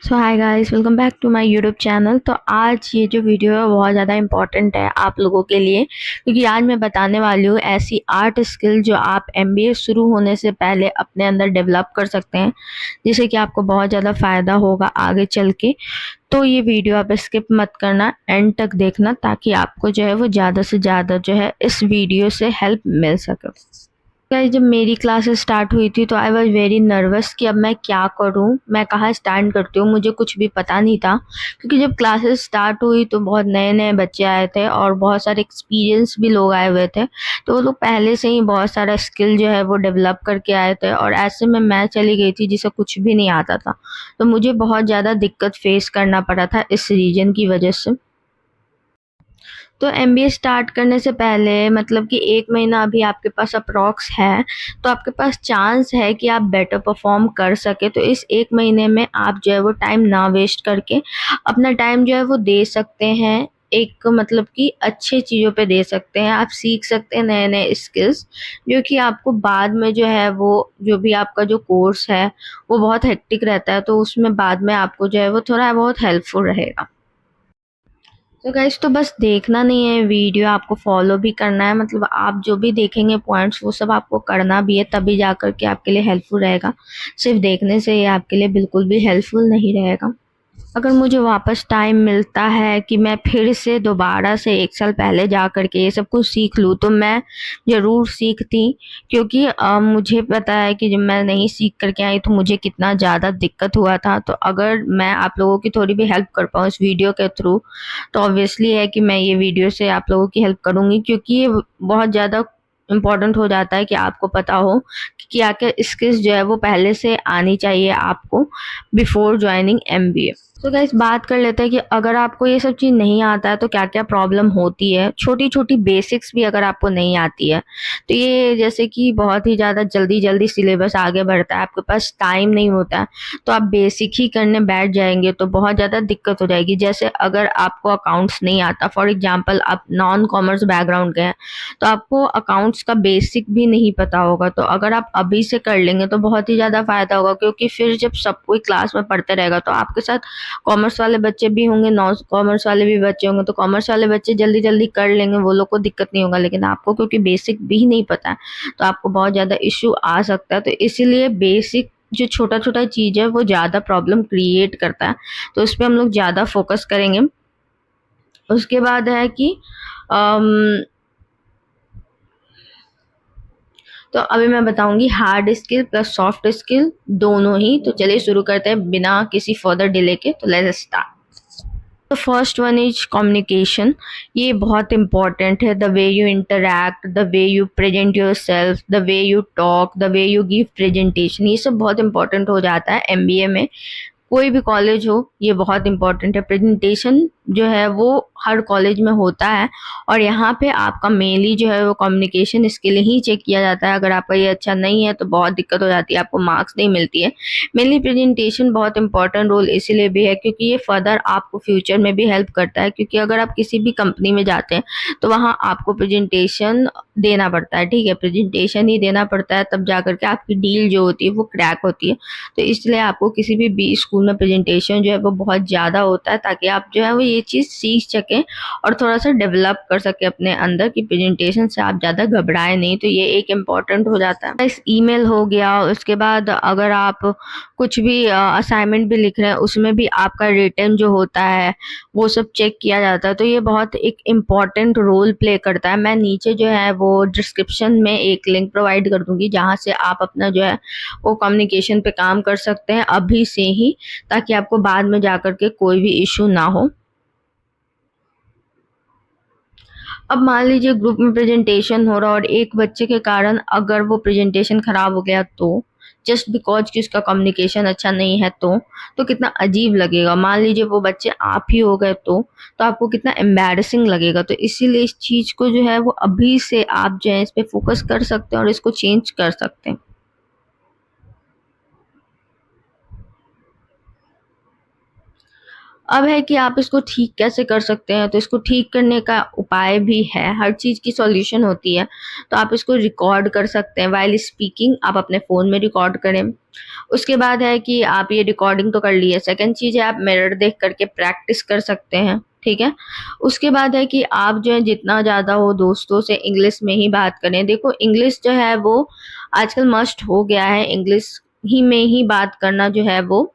So hi guys, welcome back to my YouTube channel. तो आज ये जो वीडियो है बहुत ज़्यादा इम्पॉर्टेंट है आप लोगों के लिए, क्योंकि आज मैं बताने वाली हूँ ऐसी आर्ट स्किल जो आप एमबीए शुरू होने से पहले अपने अंदर डेवलप कर सकते हैं, जिससे कि आपको बहुत ज़्यादा फ़ायदा होगा आगे चल के। तो ये वीडियो आप स्किप मत करना, एंड तक देखना, ताकि आपको जो है वो ज़्यादा से ज़्यादा जो है इस वीडियो से हेल्प मिल सके। गाइस, जब मेरी क्लासेस स्टार्ट हुई थी तो आई वाज वेरी नर्वस कि अब मैं क्या करूं, मैं कहाँ स्टार्ट करती हूँ, मुझे कुछ भी पता नहीं था। क्योंकि जब क्लासेस स्टार्ट हुई तो बहुत नए नए बच्चे आए थे और बहुत सारे एक्सपीरियंस भी लोग आए हुए थे। तो वो लोग पहले से ही बहुत सारा स्किल जो है वो डेवलप करके आए थे, और ऐसे में मैं चली गई थी जिसे कुछ भी नहीं आता था। तो मुझे बहुत ज़्यादा दिक्कत फेस करना पड़ा था इस रीजन की वजह से। तो एमबीए स्टार्ट करने से पहले, मतलब कि 1 महीना अभी आपके पास अप्रॉक्स है, तो आपके पास चांस है कि आप बेटर परफॉर्म कर सके। तो इस 1 महीने में आप जो है वो टाइम ना वेस्ट करके अपना टाइम जो है वो दे सकते हैं, एक मतलब कि अच्छी चीज़ों पे दे सकते हैं। आप सीख सकते हैं नए नए स्किल्स, जो कि आपको बाद में जो है वो, जो भी आपका जो कोर्स है वो बहुत हेक्टिक रहता है, तो उसमें बाद में आपको जो है वो थोड़ा बहुत हेल्पफुल रहेगा। तो गाइस, तो बस देखना नहीं है वीडियो, आपको फॉलो भी करना है। मतलब आप जो भी देखेंगे पॉइंट्स, वो सब आपको करना भी है, तभी जा कर के आपके लिए हेल्पफुल रहेगा। सिर्फ देखने से ये आपके लिए बिल्कुल भी हेल्पफुल नहीं रहेगा। अगर मुझे वापस टाइम मिलता है कि मैं फिर से दोबारा से 1 साल पहले जा कर के ये सब कुछ सीख लूँ, तो मैं ज़रूर सीखती। क्योंकि मुझे पता है कि जब मैं नहीं सीख कर के आई तो मुझे कितना ज़्यादा दिक्कत हुआ था। तो अगर मैं आप लोगों की थोड़ी भी हेल्प कर पाऊँ इस वीडियो के थ्रू, तो ऑब्वियसली है कि मैं ये वीडियो से आप लोगों की हेल्प करूँगी, क्योंकि ये बहुत ज़्यादा इम्पोर्टेंट हो जाता है कि आपको पता हो कि क्या-क्या स्किल्स जो है वो पहले से आनी चाहिए आपको बिफोर जॉइनिंग एमबीए। तो गाइस, बात कर लेते हैं कि अगर आपको ये सब चीज़ नहीं आता है तो क्या-क्या प्रॉब्लम होती है। छोटी-छोटी बेसिक्स भी अगर आपको नहीं आती है, तो ये जैसे कि बहुत ही ज़्यादा जल्दी-जल्दी सिलेबस आगे बढ़ता है, आपके पास टाइम नहीं होता है, तो आप बेसिक ही करने बैठ जाएँगे तो बहुत ज़्यादा दिक्कत हो जाएगी। जैसे अगर आपको अकाउंट्स नहीं आता, फॉर एग्ज़ाम्पल आप नॉन कॉमर्स बैकग्राउंड के हैं, तो आपको अकाउंट्स का बेसिक भी नहीं पता होगा। तो अगर आप अभी से कर लेंगे तो बहुत ही ज़्यादा फ़ायदा होगा, क्योंकि फिर जब सब कोई क्लास में पढ़ते रहेगा तो आपके साथ कॉमर्स वाले बच्चे भी होंगे, नॉन कॉमर्स वाले भी बच्चे होंगे। तो कॉमर्स वाले बच्चे जल्दी जल्दी कर लेंगे, वो लोग को दिक्कत नहीं होगा, लेकिन आपको क्योंकि बेसिक भी नहीं पता है तो आपको बहुत ज़्यादा इशू आ सकता है। तो इसीलिए बेसिक जो छोटा छोटा चीज़ है वो ज़्यादा प्रॉब्लम क्रिएट करता है, तो इस पर हम लोग ज़्यादा फोकस करेंगे। उसके बाद है कि अम, तो अभी मैं बताऊंगी hard skill plus soft skill दोनों ही। तो चलिए शुरू करते हैं बिना किसी फर्दर डिले के। तो लेट्स स्टार्ट। तो फर्स्ट वन इज कम्युनिकेशन। ये बहुत इंपॉर्टेंट है। The way you interact, the way you present your self, the way you talk, the way you give presentation, ये सब बहुत इंपॉर्टेंट हो जाता है एमबीए में। कोई भी कॉलेज हो, ये बहुत इंपॉर्टेंट है। प्रेजेंटेशन जो है वो हर कॉलेज में होता है, और यहाँ पे आपका मेनली जो है वो कम्युनिकेशन स्किल ही चेक किया जाता है। अगर आपका ये अच्छा नहीं है तो बहुत दिक्कत हो जाती है, आपको मार्क्स नहीं मिलती है। मेनली प्रेजेंटेशन बहुत इंपॉर्टेंट रोल इसीलिए भी है क्योंकि ये फर्दर आपको फ्यूचर में भी हेल्प करता है। क्योंकि अगर आप किसी भी कंपनी में जाते हैं तो वहाँ आपको प्रेजेंटेशन देना पड़ता है, ठीक है, प्रेजेंटेशन ही देना पड़ता है, तब जा करके आपकी डील जो होती है वो क्रैक होती है। तो इसलिए आपको किसी भी स्कूल में प्रेजेंटेशन जो है वो बहुत ज़्यादा होता है, ताकि आप जो है वो ये चीज़ सीख सकें और थोड़ा सा डेवलप कर सकें अपने अंदर कि प्रेजेंटेशन से आप ज़्यादा घबराएं नहीं। तो ये एक इम्पॉर्टेंट हो जाता है। इस ईमेल हो गया, उसके बाद अगर आप कुछ भी असाइनमेंट भी लिख रहे हैं उसमें भी आपका रिटन जो होता है वो सब चेक किया जाता है। तो ये बहुत एक इम्पॉर्टेंट रोल प्ले करता है। मैं नीचे जो है वो डिस्क्रिप्शन में एक लिंक प्रोवाइड कर दूंगी, जहाँ से आप अपना जो है वो कम्युनिकेशन पे काम कर सकते हैं अभी से ही, ताकि आपको बाद में जाकर के कोई भी इशू ना हो। अब मान लीजिए ग्रुप में प्रेजेंटेशन हो रहा और एक बच्चे के कारण अगर वो प्रेजेंटेशन खराब हो गया, तो जस्ट बिकॉज कि उसका कम्युनिकेशन अच्छा नहीं है, तो कितना अजीब लगेगा। मान लीजिए वो बच्चे आप ही हो गए, तो आपको कितना एम्बैरेसिंग लगेगा। तो इसीलिए इस चीज को जो है वो अभी से आप जो है इस पे फोकस कर सकते हैं और इसको चेंज कर सकते हैं। अब है कि आप इसको ठीक कैसे कर सकते हैं, तो इसको ठीक करने का उपाय भी है, हर चीज़ की सॉल्यूशन होती है। तो आप इसको रिकॉर्ड कर सकते हैं, व्हाइल स्पीकिंग आप अपने फ़ोन में रिकॉर्ड करें। उसके बाद है कि आप ये रिकॉर्डिंग तो कर ली है, सेकंड चीज़ है आप मिरर देख करके प्रैक्टिस कर सकते हैं, ठीक है। उसके बाद है कि आप जो है जितना ज़्यादा हो दोस्तों से इंग्लिश में ही बात करें। देखो इंग्लिश जो है वो आजकल मस्ट हो गया है, इंग्लिश ही में ही बात करना जो है वो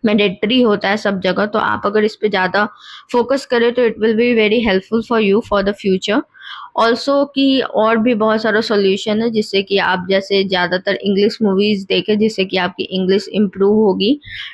मैंडेटरी होता है सब जगह। तो आप अगर इस पे ज़्यादा फोकस करें तो it will be very helpful for you for the future. Also कि और भी बहुत सारा सॉल्यूशन है जिससे कि आप जैसे ज़्यादातर इंग्लिश मूवीज़ देखें जिससे कि आपकी इंग्लिश इम्प्रूव होगी।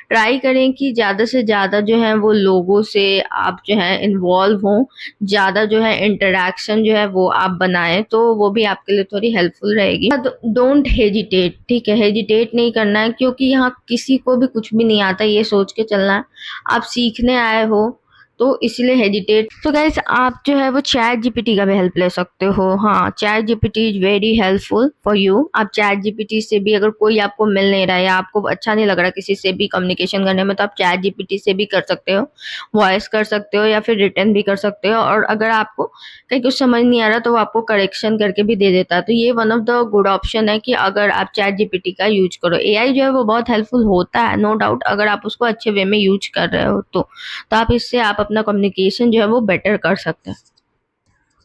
ट्राई करें कि ज़्यादा से ज़्यादा जो है वो लोगों से आप जो है इन्वॉल्व हों, ज़्यादा जो है इंटरेक्शन जो है वो आप बनाएं, तो वो भी आपके लिए थोड़ी हेल्पफुल रहेगी। डोंट हेजिटेट, ठीक है, हेजिटेट नहीं करना है क्योंकि यहाँ किसी को भी कुछ भी नहीं आता, ये सोच के चलना है आप सीखने आए हो, तो इसलिए हेजिटेट। तो गाइस आप जो है वो चैट जीपीटी का भी हेल्प ले सकते हो। हाँ, chat GPT is very helpful for you. आप चैट जीपीटी से भी अगर कोई आपको मिल नहीं रहा है या आपको अच्छा नहीं लग रहा किसी से भी कम्युनिकेशन करने में, तो आप चैट जीपीटी से भी कर सकते हो, वॉइस कर सकते हो या फिर रिटर्न भी कर सकते हो। और अगर आपको कहीं कुछ समझ नहीं आ रहा तो वो आपको करेक्शन करके भी दे देता है। तो ये one of the good option है कि अगर आप चैट जीपीटी का यूज करो। एआई जो है वो बहुत हेल्पफुल होता है, नो डाउट, अगर आप उसको अच्छे वे में यूज कर रहे हो तो आप इससे आप अपना कम्युनिकेशन जो है वो बेटर कर सकते हैं।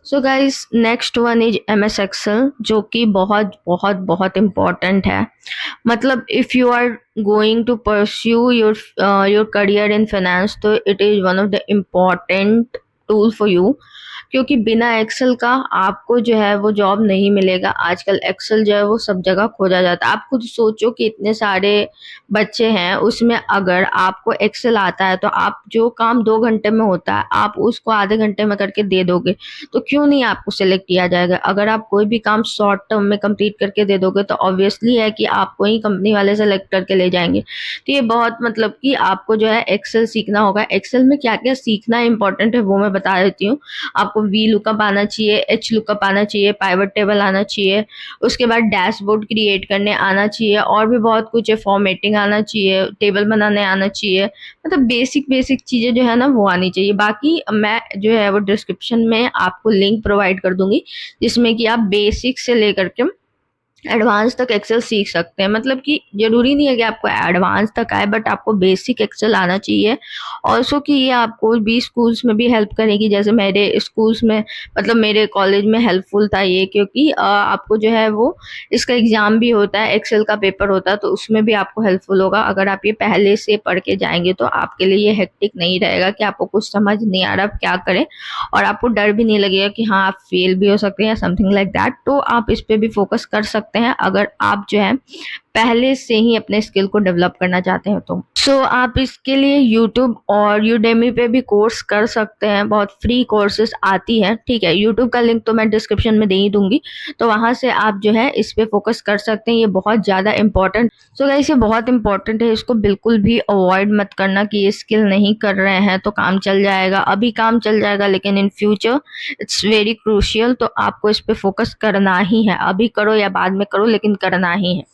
So guys next one is M एस एक्सेल, जो कि बहुत बहुत बहुत इम्पॉर्टेंट है। मतलब if you are going to pursue your career in finance, तो it is one of the important tool for you, क्योंकि बिना एक्सेल का आपको जो है वो जॉब नहीं मिलेगा। आजकल एक्सेल जो है वो सब जगह खोजा जाता है। आप खुद सोचो कि इतने सारे बच्चे हैं, उसमें अगर आपको एक्सेल आता है तो आप जो काम 2 घंटे में होता है आप उसको आधे घंटे में करके दे दोगे, तो क्यों नहीं आपको सेलेक्ट किया जाएगा। अगर आप कोई भी काम शॉर्ट टर्म में कंप्लीट करके दे दोगे तो ऑब्वियसली है कि आपको ही कंपनी वाले सेलेक्ट करके ले जाएंगे। तो ये बहुत मतलब कि आपको जो है एक्सेल सीखना होगा। एक्सेल में क्या क्या सीखना इंपॉर्टेंट है वो मैं बता देती हूँ। आपको वी लुकअप आना चाहिए, एच लुकअप आना चाहिए, पाइवट टेबल आना चाहिए, उसके बाद डैशबोर्ड क्रिएट करने आना चाहिए, और भी बहुत कुछ है, फॉर्मेटिंग आना चाहिए, टेबल बनाने आना चाहिए। मतलब बेसिक बेसिक चीज़ें जो है ना वो आनी चाहिए। बाकी मैं जो है वो डिस्क्रिप्शन में आपको लिंक प्रोवाइड कर दूंगी जिसमें कि आप बेसिक से लेकर के एडवांस तक एक्सेल सीख सकते हैं। मतलब कि जरूरी नहीं है कि आपको एडवांस तक आए, बट आपको बेसिक एक्सेल आना चाहिए। ऑल्सो कि ये आपको भी स्कूल्स में भी हेल्प करेगी, जैसे मेरे स्कूल्स में मतलब मेरे कॉलेज में हेल्पफुल था ये, क्योंकि आपको जो है वो इसका एग्ज़ाम भी होता है, एक्सेल का पेपर होता है, तो उसमें भी आपको हेल्पफुल होगा। अगर आप ये पहले से पढ़ के जाएंगे तो आपके लिए ये हेक्टिक नहीं रहेगा कि आपको कुछ समझ नहीं आ रहा आप क्या करें, और आपको डर भी नहीं लगेगा कि हाँ आप फेल भी हो सकते हैं या समथिंग लाइक दैट। तो आप इस पे भी फोकस कर सकते हैं अगर आप जो है पहले से ही अपने स्किल को डेवलप करना चाहते हैं तो। आप इसके लिए यूट्यूब और यूडेमी पे भी कोर्स कर सकते हैं, बहुत फ्री कोर्सेज आती है, ठीक है। यूट्यूब का लिंक तो मैं डिस्क्रिप्शन में दे ही दूंगी, तो वहां से आप जो है इस पे फोकस कर सकते हैं। ये बहुत ज़्यादा इंपॉर्टेंट, गाइस ये बहुत इंपॉर्टेंट है, इसको बिल्कुल भी अवॉइड मत करना कि ये स्किल नहीं कर रहे हैं तो काम चल जाएगा। अभी काम चल जाएगा लेकिन in future it's very crucial, तो आपको इस पे फोकस करना ही है। अभी करो या बाद में करो, लेकिन करना ही है।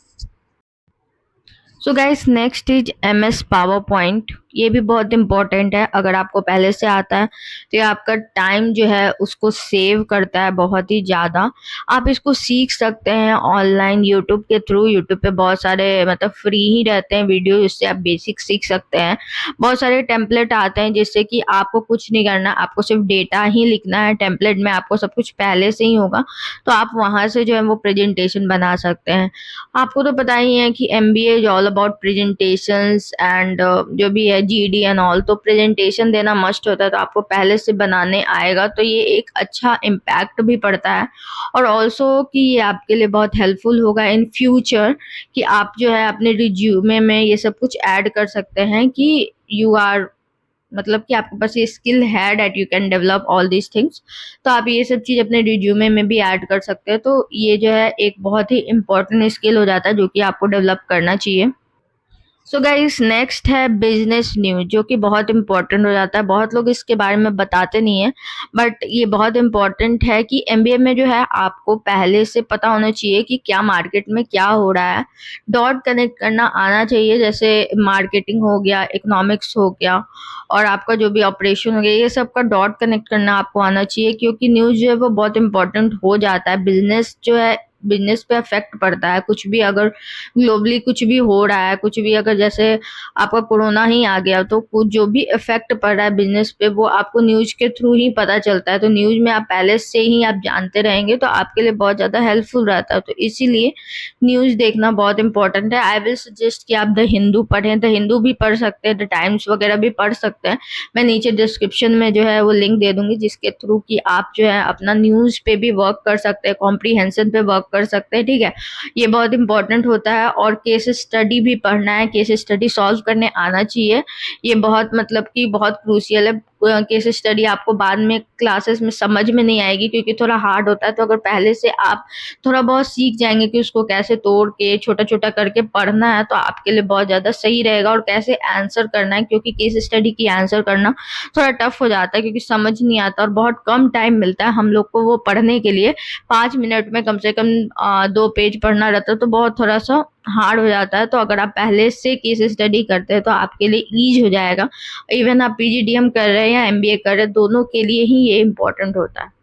Guys next is M S PowerPoint. ये भी बहुत इंपॉर्टेंट है, अगर आपको पहले से आता है तो ये आपका टाइम जो है उसको सेव करता है बहुत ही ज़्यादा। आप इसको सीख सकते हैं ऑनलाइन यूट्यूब के थ्रू। यूट्यूब पे बहुत सारे मतलब फ्री ही रहते हैं वीडियो, जिससे आप बेसिक सीख सकते हैं। बहुत सारे टेम्पलेट आते हैं जिससे कि आपको कुछ नहीं करना, आपको सिर्फ डेटा ही लिखना है। टेम्पलेट में आपको सब कुछ पहले से ही होगा, तो आप वहाँ से जो है वो प्रेजेंटेशन बना सकते हैं। आपको तो पता ही है कि MBA is all about presentations and जो भी है जीडी एंड ऑल, तो प्रेजेंटेशन देना मस्ट होता है, तो आपको पहले से बनाने आएगा तो ये एक अच्छा इम्पैक्ट भी पड़ता है। और ऑल्सो कि ये आपके लिए बहुत हेल्पफुल होगा इन फ्यूचर, कि आप जो है अपने रिज्यूमे में ये सब कुछ ऐड कर सकते हैं कि यू आर मतलब कि आपके पास ये स्किल है that you can develop all these things. तो आप ये सब चीज़ अपने रिज्यूमे में भी ऐड कर सकते हैं। तो ये जो है एक बहुत ही इम्पोर्टेंट स्किल हो जाता है जो कि आपको डेवलप करना चाहिए। सो गाइस नेक्स्ट है बिजनेस न्यूज, जो कि बहुत इंपॉर्टेंट हो जाता है। बहुत लोग इसके बारे में बताते नहीं है, बट ये बहुत इंपॉर्टेंट है कि एमबीए में जो है आपको पहले से पता होना चाहिए कि क्या मार्केट में क्या हो रहा है। डॉट कनेक्ट करना आना चाहिए, जैसे मार्केटिंग हो गया, इकोनॉमिक्स हो गया, और आपका जो भी ऑपरेशन हो गया, ये सब का डॉट कनेक्ट करना आपको आना चाहिए, क्योंकि न्यूज जो है वो बहुत इंपॉर्टेंट हो जाता है। बिजनेस जो है, बिजनेस पे अफेक्ट पड़ता है। कुछ भी अगर ग्लोबली कुछ भी हो रहा है, कुछ भी अगर जैसे आपका कोरोना ही आ गया, तो कुछ जो भी इफेक्ट पड़ रहा है बिजनेस पे, वो आपको न्यूज के थ्रू ही पता चलता है। तो न्यूज में आप पहले से ही आप जानते रहेंगे तो आपके लिए बहुत ज्यादा हेल्पफुल रहता है। तो इसीलिए न्यूज देखना बहुत इंपॉर्टेंट है। आई विल सजेस्ट कि आप द हिंदू पढ़ें, द हिंदू भी पढ़ सकते हैं, द टाइम्स वगैरह भी पढ़ सकते हैं। मैं नीचे डिस्क्रिप्शन में जो है वो लिंक दे दूंगी, जिसके थ्रू कि आप जो है अपना न्यूज पे भी वर्क कर सकते हैं, कॉम्प्रीहेंशन पे वर्क कर सकते हैं। ठीक है, ये बहुत इंपॉर्टेंट होता है। और केस स्टडी भी पढ़ना है, केस स्टडी सॉल्व करने आना चाहिए। ये बहुत मतलब कि बहुत क्रूशियल है। केस स्टडी आपको बाद में क्लासेस में समझ में नहीं आएगी, क्योंकि थोड़ा हार्ड होता है। तो अगर पहले से आप थोड़ा बहुत सीख जाएंगे कि उसको कैसे तोड़ के छोटा छोटा करके पढ़ना है, तो आपके लिए बहुत ज्यादा सही रहेगा। और कैसे आंसर करना है, क्योंकि केस स्टडी की आंसर करना थोड़ा टफ हो जाता है, क्योंकि समझ नहीं आता और बहुत कम टाइम मिलता है हम लोग को वो पढ़ने के लिए। 5 मिनट में कम से कम 2 पेज पढ़ना रहता है, तो बहुत थोड़ा सा हार्ड हो जाता है। तो अगर आप पहले से केस स्टडी करते हैं तो आपके लिए ईज हो जाएगा। इवन आप पीजीडीएम कर रहे हैं या एमबीए कर रहे हैं, दोनों के लिए ही ये इम्पोर्टेंट होता है।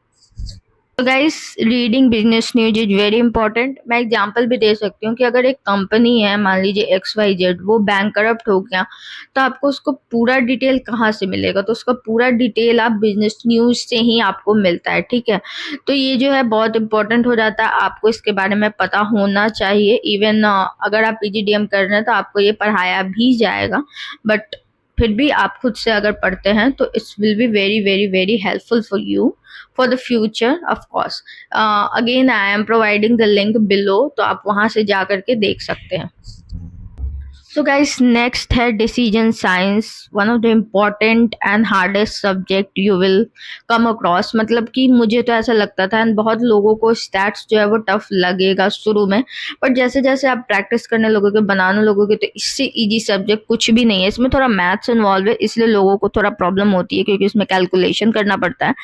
तो guys, reading business news is very important. मैं एग्जांपल भी दे सकती हूँ कि अगर एक कंपनी है, मान लीजिए XYZ, वो बैंक करप्ट हो गया, तो आपको उसको पूरा डिटेल कहाँ से मिलेगा? तो उसका पूरा डिटेल आप बिजनेस न्यूज से ही आपको मिलता है। ठीक है, तो ये जो है बहुत इंपॉर्टेंट हो जाता है, आपको इसके बारे में पता होना चाहिए। इवन अगर आप पीजीडीएम कर रहे हैं तो आपको ये पढ़ाया भी जाएगा, बट फिर भी आप खुद से अगर पढ़ते हैं तो it's will be very very very helpful for you for the future of course. Again I am providing the link below, तो आप वहां से जा करके देख सकते हैं। सो गाइस नेक्स्ट है decision science, one of the important and hardest subject you will come across. मतलब कि मुझे तो ऐसा लगता था, एंड बहुत लोगों को स्टैट्स जो है वो टफ लगेगा शुरू में, बट जैसे जैसे आप प्रैक्टिस करने लगोगे, बनाने लगोगे, तो इससे इजी सब्जेक्ट कुछ भी नहीं है। इसमें थोड़ा मैथ्स इन्वॉल्व है, इसलिए लोगों को थोड़ा प्रॉब्लम होती है, क्योंकि इसमें कैलकुलेशन करना पड़ता है।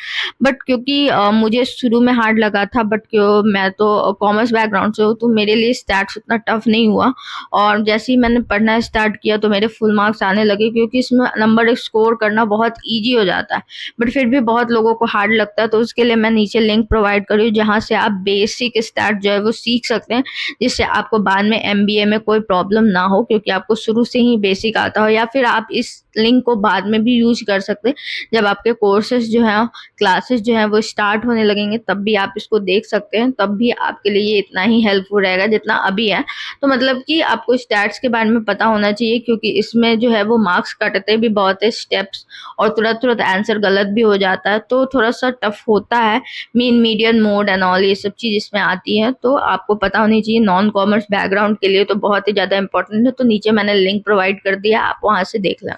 बट क्योंकि मुझे शुरू में हार्ड लगा था, बट क्यों मैं तो कॉमर्स बैकग्राउंड से हूँ, तो मेरे लिए स्टैट्स उतना टफ नहीं हुआ। और जैसे ही मैंने पढ़ना स्टार्ट किया तो मेरे फुल मार्क्स आने लगे, क्योंकि इसमें नंबर स्कोर करना बहुत इजी हो जाता है। बट फिर भी बहुत लोगों को हार्ड लगता है, तो उसके लिए मैं नीचे लिंक प्रोवाइड करी हूँ, जहाँ से आप बेसिक स्टार्ट जो है वो सीख सकते हैं, जिससे आपको बाद में एमबीए में कोई प्रॉब्लम ना हो, क्योंकि आपको शुरू से ही बेसिक आता हो। या फिर आप इस लिंक को बाद में भी यूज कर सकते हैं, जब आपके कोर्सेज जो है, क्लासेस जो है वो स्टार्ट होने लगेंगे, तब भी आप इसको देख सकते हैं। तब भी आपके लिए ये इतना ही हेल्पफुल रहेगा जितना अभी है। तो मतलब कि आपको स्टैट्स के बारे में पता होना चाहिए, क्योंकि इसमें जो है वो मार्क्स कटते भी बहुत है स्टेप्स, और तुरंत तुरंत आंसर गलत भी हो जाता है, तो थोड़ा सा टफ होता है। Mean, median, mode and all, ये सब चीज इसमें आती है, तो आपको पता होनी चाहिए। नॉन कॉमर्स बैकग्राउंड के लिए तो बहुत ही ज्यादा इंपॉर्टेंट है। तो नीचे मैंने लिंक प्रोवाइड कर दिया, आप वहां से देख लें।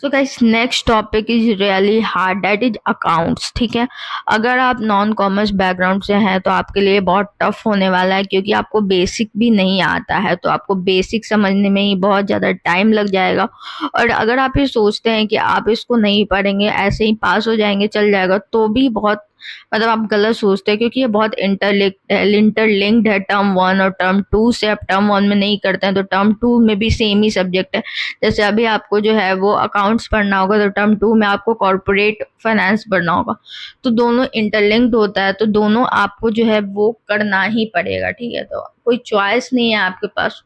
सो guys next topic is really hard, that is accounts. ठीक है, अगर आप नॉन कॉमर्स बैकग्राउंड से हैं तो आपके लिए बहुत टफ होने वाला है, क्योंकि आपको बेसिक भी नहीं आता है, तो आपको बेसिक समझने में ही बहुत ज़्यादा टाइम लग जाएगा। और अगर आप ये सोचते हैं कि आप इसको नहीं पढ़ेंगे, ऐसे ही पास हो जाएंगे, चल जाएगा, तो भी बहुत मतलब आप गलत सोचते हैं, क्योंकि ये बहुत इंटरलिंक्ड है। टर्म 1 और टर्म 2 से आप टर्म 1 में नहीं करते हैं तो टर्म 2 में भी सेम ही सब्जेक्ट है। जैसे अभी आपको जो है वो अकाउंट्स पढ़ना होगा, तो टर्म 2 में आपको कॉर्पोरेट फाइनेंस पढ़ना होगा। तो दोनों इंटरलिंक्ड होता है, तो दोनों आपको जो है वो करना ही पड़ेगा। ठीक है, तो कोई चॉइस नहीं है आपके पास।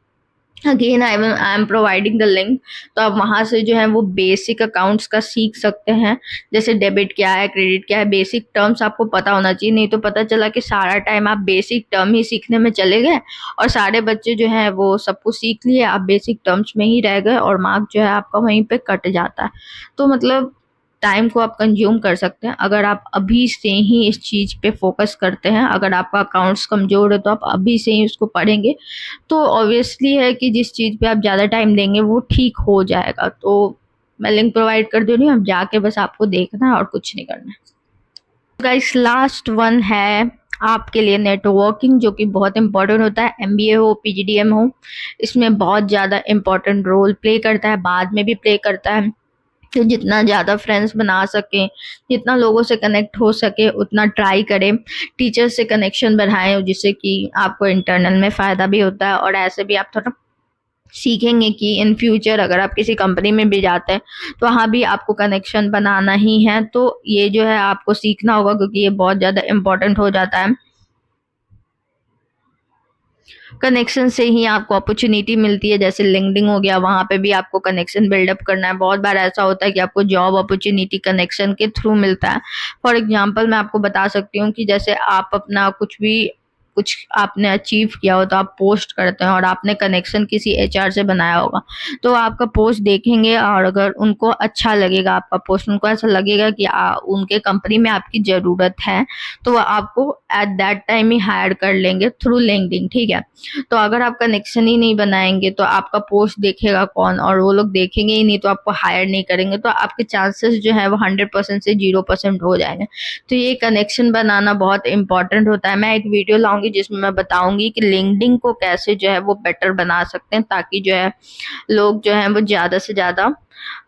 Again I am providing the link, तो आप वहां से जो है वो बेसिक अकाउंट्स का सीख सकते हैं। जैसे डेबिट क्या है, क्रेडिट क्या है, बेसिक टर्म्स आपको पता होना चाहिए। नहीं तो पता चला कि सारा टाइम आप बेसिक टर्म ही सीखने में चले गए, और सारे बच्चे जो है वो सब कुछ सीख लिए, आप बेसिक टर्म्स में ही रह गए, और मार्क जो है आपका वहीं पे कट जाता है। तो मतलब टाइम को आप कंज्यूम कर सकते हैं अगर आप अभी से ही इस चीज़ पे फोकस करते हैं। अगर आपका अकाउंट्स कमज़ोर है तो आप अभी से ही उसको पढ़ेंगे, तो ऑब्वियसली है कि जिस चीज़ पे आप ज़्यादा टाइम देंगे वो ठीक हो जाएगा। तो मैं लिंक प्रोवाइड कर दे रही हूँ, अब जाके बस आपको देखना है और कुछ नहीं करना है। गाइस लास्ट वन है आपके लिए नेटवर्किंग जो कि बहुत इंपॉर्टेंट होता है, एमबीए हो पीजीडीएम हो, इसमें बहुत ज़्यादा इंपॉर्टेंट रोल प्ले करता है, बाद में भी प्ले करता है। तो जितना ज़्यादा फ्रेंड्स बना सकें, जितना लोगों से कनेक्ट हो सके उतना ट्राई करें। टीचर्स से कनेक्शन बढ़ाएं जिससे कि आपको इंटरनल में फ़ायदा भी होता है और ऐसे भी आप थोड़ा सीखेंगे कि इन फ्यूचर अगर आप किसी कंपनी में भी जाते हैं तो वहाँ भी आपको कनेक्शन बनाना ही है। तो ये जो है आपको सीखना होगा क्योंकि ये बहुत ज़्यादा इम्पोर्टेंट हो जाता है। कनेक्शन से ही आपको अपॉर्चुनिटी मिलती है, जैसे लिंक्डइन हो गया, वहाँ पे भी आपको कनेक्शन बिल्डअप करना है। बहुत बार ऐसा होता है कि आपको जॉब अपॉर्चुनिटी कनेक्शन के थ्रू मिलता है। फॉर एग्जांपल मैं आपको बता सकती हूँ कि जैसे आप अपना कुछ आपने अचीव किया हो तो आप पोस्ट करते हैं और आपने कनेक्शन किसी एचआर से बनाया होगा, तो आपका पोस्ट देखेंगे और अगर उनको अच्छा लगेगा आपका पोस्ट, उनको ऐसा लगेगा कि उनके कंपनी में आपकी ज़रूरत है, तो वो आपको एट दैट टाइम ही हायर कर लेंगे थ्रू लिंक्डइन, ठीक है। तो अगर आप कनेक्शन ही नहीं बनाएंगे तो आपका पोस्ट देखेगा कौन, और वो लोग देखेंगे ही नहीं तो आपको हायर नहीं करेंगे, तो आपके चांसेस जो है वो 100% से 0% हो जाएंगे। तो ये कनेक्शन बनाना बहुत इंपॉर्टेंट होता है। मैं एक वीडियो लाऊंगी जिसमें मैं बताऊंगी कि लिंक्डइन को कैसे जो है वो बेटर बना सकते हैं, ताकि जो है लोग जो है वो ज़्यादा से ज़्यादा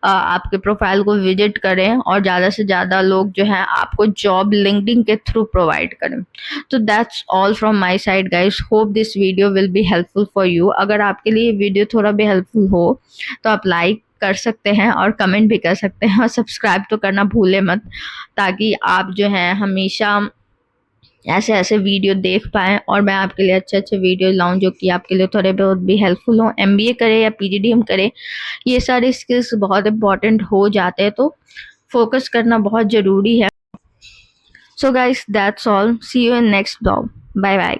आपके प्रोफाइल को विजिट करें और ज़्यादा से ज़्यादा लोग जो है आपको जॉब लिंक्डइन के थ्रू प्रोवाइड करें। तो that's all from my side guys, hope this video will be helpful for you. अगर आपके लिए वीडियो थोड़ा भी हेल्पफुल हो तो आप लाइक कर सकते हैं और कमेंट भी कर सकते हैं और सब्सक्राइब तो करना भूले मत, ताकि आप जो है हमेशा ऐसे ऐसे वीडियो देख पाएँ और मैं आपके लिए अच्छे अच्छे वीडियो लाऊं जो कि आपके लिए थोड़े बहुत भी हेल्पफुल हों। एमबीए करें या पीजीडीएम करें, ये सारे स्किल्स बहुत इंपॉर्टेंट हो जाते हैं, तो फोकस करना बहुत ज़रूरी है। So guys that's all, see you in next blog, bye bye.